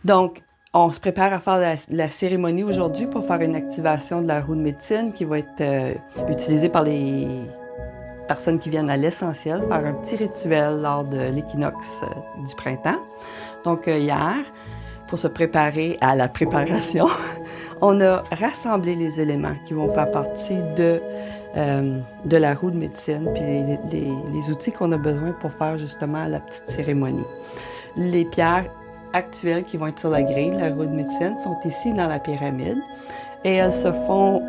Donc, on se prépare à faire la cérémonie aujourd'hui pour faire une activation de la roue de médecine qui va être utilisée par les personnes qui viennent à l'essentiel, faire un petit rituel lors de l'équinoxe du printemps. Donc, hier, pour se préparer à la préparation, on a rassemblé les éléments qui vont faire partie de la roue de médecine, puis les outils qu'on a besoin pour faire justement la petite cérémonie. Les pierres actuelles qui vont être sur la grille de la roue de médecine sont ici dans la pyramide et elles se font,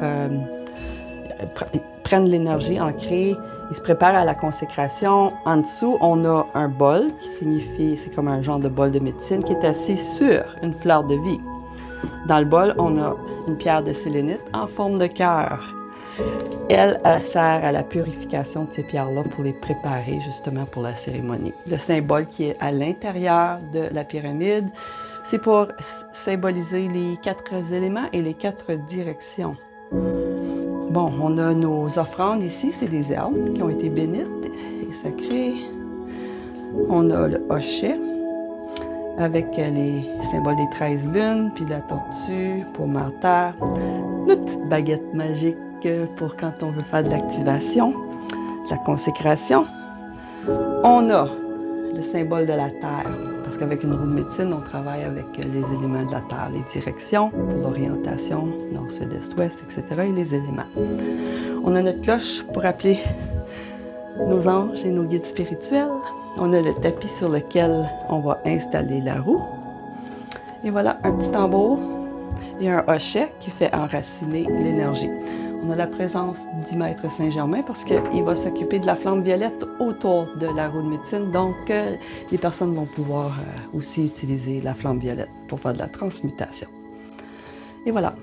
prennent l'énergie ancrée, ils se préparent à la consécration. En dessous, on a un bol qui signifie, c'est comme un genre de bol de médecine qui est assis sur une fleur de vie. Dans le bol, on a une pierre de sélénite en forme de cœur. Elle sert à la purification de ces pierres-là pour les préparer justement pour la cérémonie. Le symbole qui est à l'intérieur de la pyramide, c'est pour symboliser les 4 éléments et les 4 directions. Bon, on a nos offrandes ici, c'est des herbes qui ont été bénites et sacrées. On a le hochet avec les symboles des 13 lunes, puis la tortue pour Mère Terre, notre petite baguette magique pour quand on veut faire de l'activation, de la consécration. On a le symbole de la Terre, parce qu'avec une roue de médecine, on travaille avec les éléments de la Terre, les directions pour l'orientation, nord, sud, est, ouest, etc., et les éléments. On a notre cloche pour appeler nos anges et nos guides spirituels. On a le tapis sur lequel on va installer la roue. Et voilà, un petit tambour et un hochet qui fait enraciner l'énergie. On a la présence du maître Saint-Germain parce qu'il va s'occuper de la flamme violette autour de la roue de médecine. Donc, les personnes vont pouvoir aussi utiliser la flamme violette pour faire de la transmutation. Et voilà.